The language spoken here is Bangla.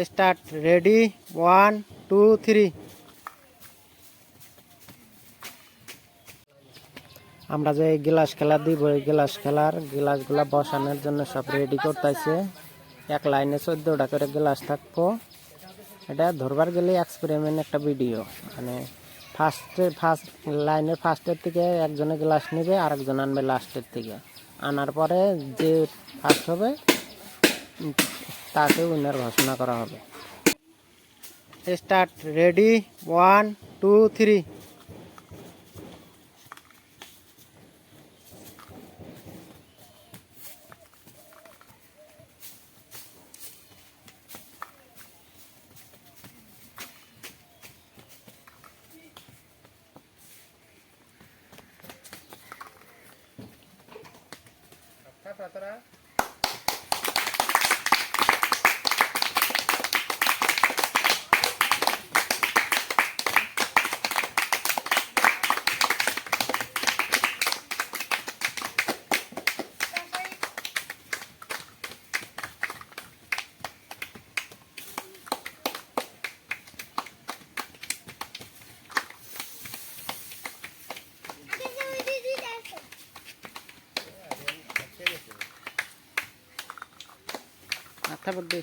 স্টার্ট। রেডি, 1 2 3। আমরা যে গ্লাস খেলা দিব, এই গ্লাস খেলার গ্লাসগুলা বসানোর জন্য সব রেডি করতেছে। এক লাইনে 14টা করে গ্লাস থাকবো। এটা ধরবার গেলে এক্সপেরিমেন্ট একটা ভিডিও, মানে ফার্স্ট লাইনের ফার্স্টের থেকে একজনে গ্লাস নেবে, আরেকজন আনবে লাস্টের থেকে। আনার পরে যে ফার্স্ট হবে তাকে উইনার ঘোষণা করা হবে। স্টার্ট। রেডি, 1 2 3। মাথা বুদ্ধি।